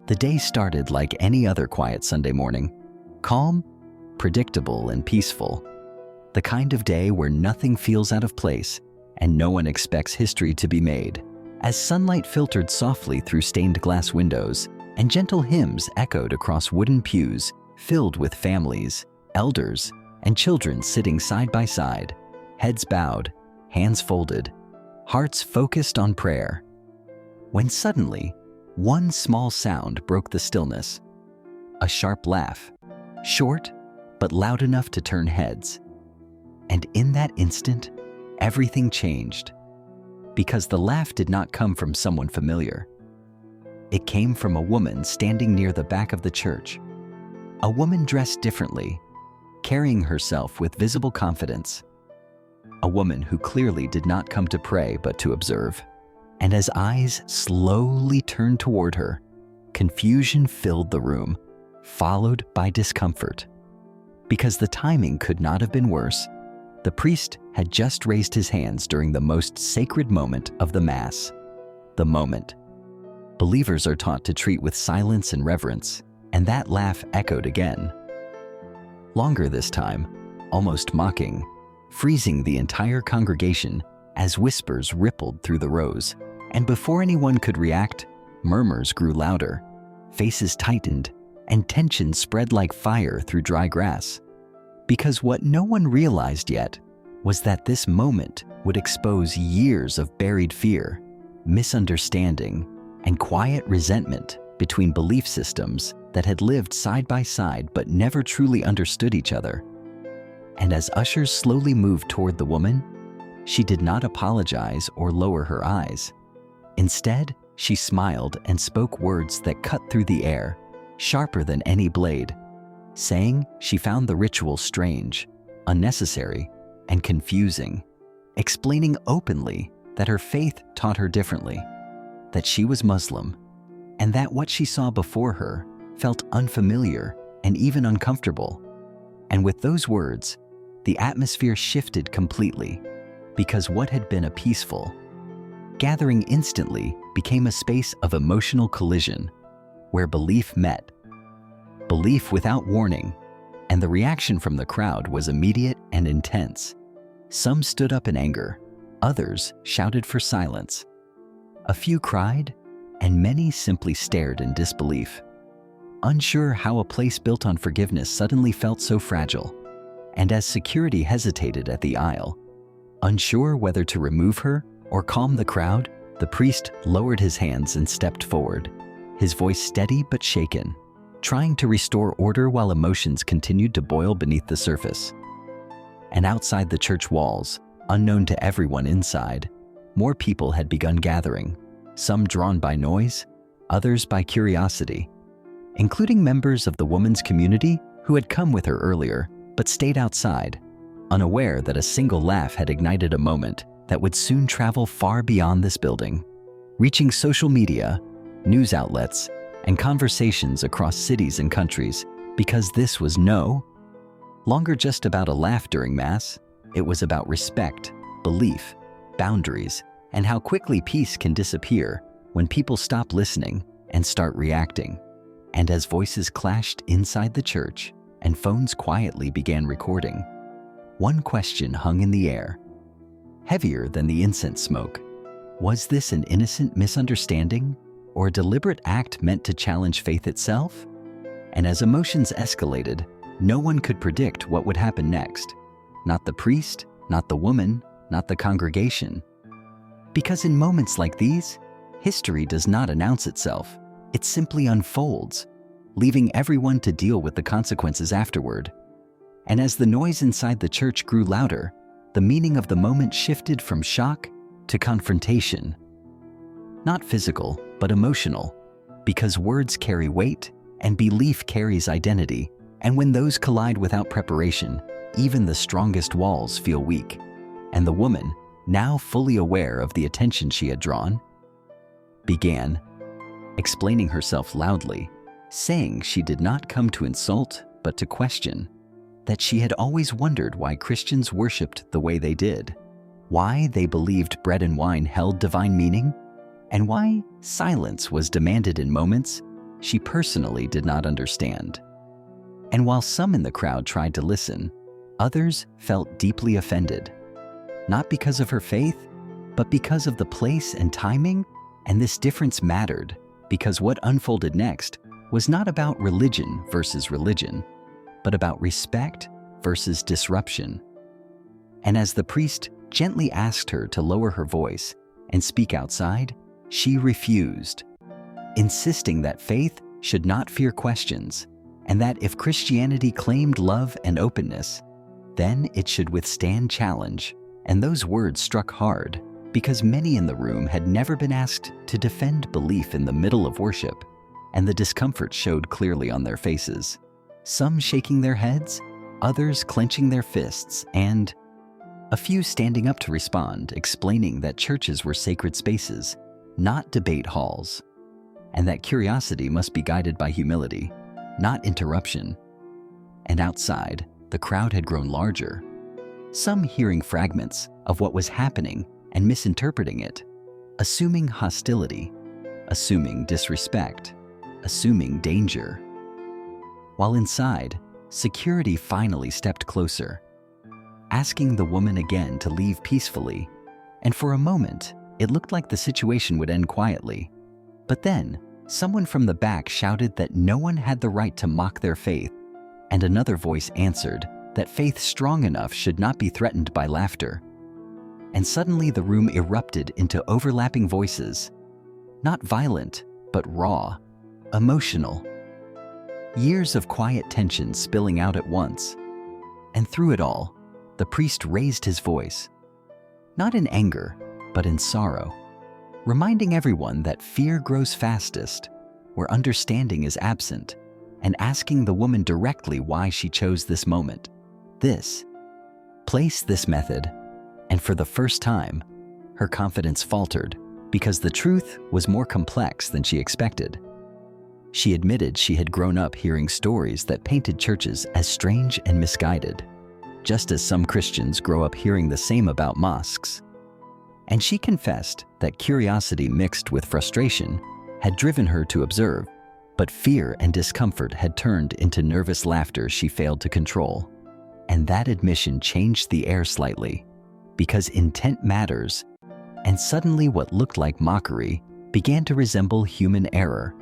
The day started like any other quiet Sunday morning, calm, predictable, and peaceful. The kind of day where nothing feels out of place and no one expects history to be made. As sunlight filtered softly through stained glass windows and gentle hymns echoed across wooden pews filled with families, elders, and children sitting side by side, heads bowed, hands folded, hearts focused on prayer. When suddenly, one small sound broke the stillness. A sharp laugh, short but loud enough to turn heads. And in that instant, everything changed. Because the laugh did not come from someone familiar. It came from a woman standing near the back of the church. A woman dressed differently, carrying herself with visible confidence. A woman who clearly did not come to pray but to observe. And as eyes slowly turned toward her, confusion filled the room, followed by discomfort. Because the timing could not have been worse, the priest had just raised his hands during the most sacred moment of the Mass. The moment. Believers are taught to treat with silence and reverence, and that laugh echoed again. Longer this time, almost mocking, freezing the entire congregation as whispers rippled through the rows. And before anyone could react, murmurs grew louder, faces tightened, and tension spread like fire through dry grass. Because what no one realized yet was that this moment would expose years of buried fear, misunderstanding, and quiet resentment between belief systems that had lived side by side but never truly understood each other. And as ushers slowly moved toward the woman, she did not apologize or lower her eyes. Instead, she smiled and spoke words that cut through the air, sharper than any blade, saying she found the ritual strange, unnecessary, and confusing, explaining openly that her faith taught her differently, that she was Muslim, and that what she saw before her felt unfamiliar and even uncomfortable. And with those words, the atmosphere shifted completely, because what had been a peaceful gathering instantly became a space of emotional collision, where belief met. Belief without warning, and the reaction from the crowd was immediate and intense. Some stood up in anger, others shouted for silence. A few cried, and many simply stared in disbelief, unsure how a place built on forgiveness suddenly felt so fragile. And as security hesitated at the aisle, unsure whether to remove her or calm the crowd, the priest lowered his hands and stepped forward, his voice steady but shaken, trying to restore order while emotions continued to boil beneath the surface. And outside the church walls, unknown to everyone inside, more people had begun gathering, some drawn by noise, others by curiosity, including members of the woman's community who had come with her earlier but stayed outside, unaware that a single laugh had ignited a moment that would soon travel far beyond this building, reaching social media, news outlets, and conversations across cities and countries, because this was no longer just about a laugh during Mass. It was about respect, belief, boundaries, and how quickly peace can disappear when people stop listening and start reacting. And as voices clashed inside the church and phones quietly began recording, one question hung in the air, heavier than the incense smoke. Was this an innocent misunderstanding or a deliberate act meant to challenge faith itself? And as emotions escalated, no one could predict what would happen next. Not the priest, not the woman, not the congregation. Because in moments like these, history does not announce itself. It simply unfolds, leaving everyone to deal with the consequences afterward. And as the noise inside the church grew louder, the meaning of the moment shifted from shock to confrontation. Not physical, but emotional, because words carry weight and belief carries identity. And when those collide without preparation, even the strongest walls feel weak. And the woman, now fully aware of the attention she had drawn, began explaining herself loudly, saying she did not come to insult but to question, that she had always wondered why Christians worshipped the way they did, why they believed bread and wine held divine meaning, and why silence was demanded in moments she personally did not understand. And while some in the crowd tried to listen, others felt deeply offended, not because of her faith, but because of the place and timing, and this difference mattered because what unfolded next was not about religion versus religion, but about respect versus disruption. And as the priest gently asked her to lower her voice and speak outside, she refused, insisting that faith should not fear questions, and that if Christianity claimed love and openness, then it should withstand challenge. And those words struck hard, because many in the room had never been asked to defend belief in the middle of worship, and the discomfort showed clearly on their faces, some shaking their heads, others clenching their fists, and a few standing up to respond, explaining that churches were sacred spaces, not debate halls, and that curiosity must be guided by humility, not interruption. And outside, the crowd had grown larger, some hearing fragments of what was happening and misinterpreting it, assuming hostility, assuming disrespect, assuming danger. While inside, security finally stepped closer, asking the woman again to leave peacefully, and for a moment, it looked like the situation would end quietly. But then, someone from the back shouted that no one had the right to mock their faith, and another voice answered that faith strong enough should not be threatened by laughter. And suddenly the room erupted into overlapping voices, not violent, but raw, emotional. Years of quiet tension spilling out at once. And through it all, the priest raised his voice, not in anger, but in sorrow, reminding everyone that fear grows fastest where understanding is absent, and asking the woman directly why she chose this moment, this place, this method. And for the first time, her confidence faltered because the truth was more complex than she expected. She admitted she had grown up hearing stories that painted churches as strange and misguided, just as some Christians grow up hearing the same about mosques. And she confessed that curiosity mixed with frustration had driven her to observe, but fear and discomfort had turned into nervous laughter she failed to control. And that admission changed the air slightly, because intent matters, and suddenly what looked like mockery began to resemble human error,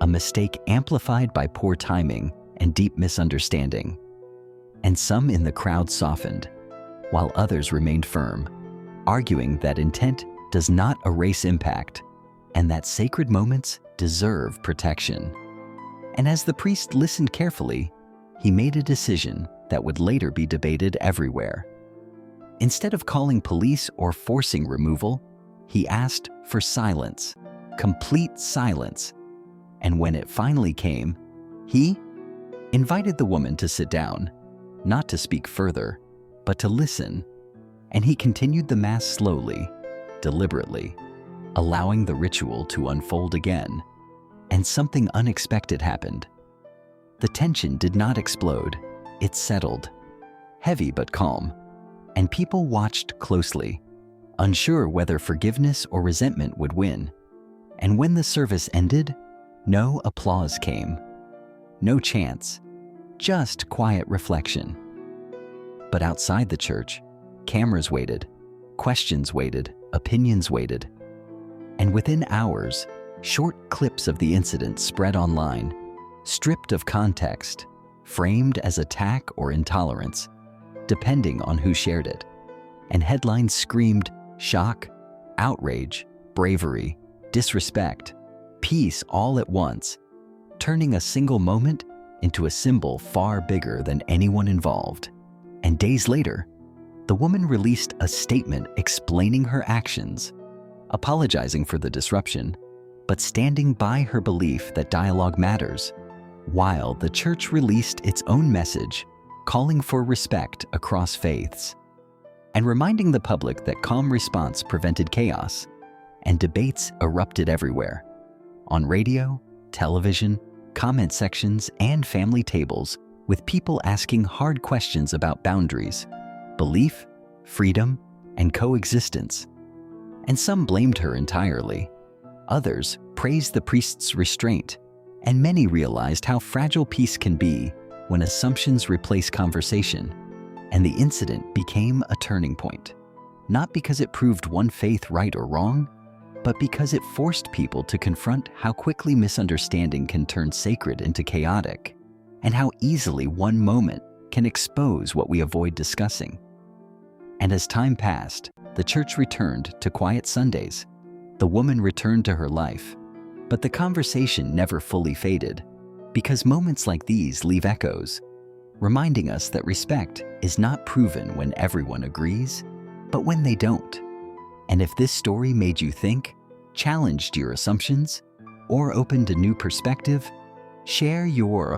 a mistake amplified by poor timing and deep misunderstanding. And some in the crowd softened, while others remained firm, arguing that intent does not erase impact, and that sacred moments deserve protection. And as the priest listened carefully, he made a decision that would later be debated everywhere. Instead of calling police or forcing removal, he asked for silence, complete silence. And when it finally came, he invited the woman to sit down, not to speak further, but to listen. And he continued the Mass slowly, deliberately, allowing the ritual to unfold again. And something unexpected happened. The tension did not explode, it settled, heavy but calm. And people watched closely, unsure whether forgiveness or resentment would win. And when the service ended, no applause came, no chants, just quiet reflection. But outside the church, cameras waited, questions waited, opinions waited. And within hours, short clips of the incident spread online, stripped of context, framed as attack or intolerance, depending on who shared it. And headlines screamed shock, outrage, bravery, disrespect, peace all at once, turning a single moment into a symbol far bigger than anyone involved. And days later, the woman released a statement explaining her actions, apologizing for the disruption, but standing by her belief that dialogue matters, while the church released its own message, calling for respect across faiths, and reminding the public that calm response prevented chaos, and debates erupted everywhere, on radio, television, comment sections, and family tables, with people asking hard questions about boundaries, belief, freedom, and coexistence. And some blamed her entirely. Others praised the priest's restraint, And many realized how fragile peace can be when assumptions replace conversation, and the incident became a turning point. Not because it proved one faith right or wrong, but because it forced people to confront how quickly misunderstanding can turn sacred into chaotic, and how easily one moment can expose what we avoid discussing. And as time passed, the church returned to quiet Sundays. The woman returned to her life, but the conversation never fully faded, because moments like these leave echoes, reminding us that respect is not proven when everyone agrees, but when they don't. And if this story made you think, challenged your assumptions, or opened a new perspective, share your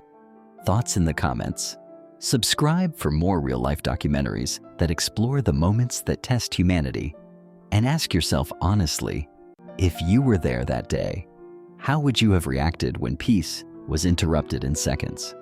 thoughts in the comments. Subscribe for more real-life documentaries that explore the moments that test humanity. And ask yourself honestly, if you were there that day, how would you have reacted when peace was interrupted in seconds?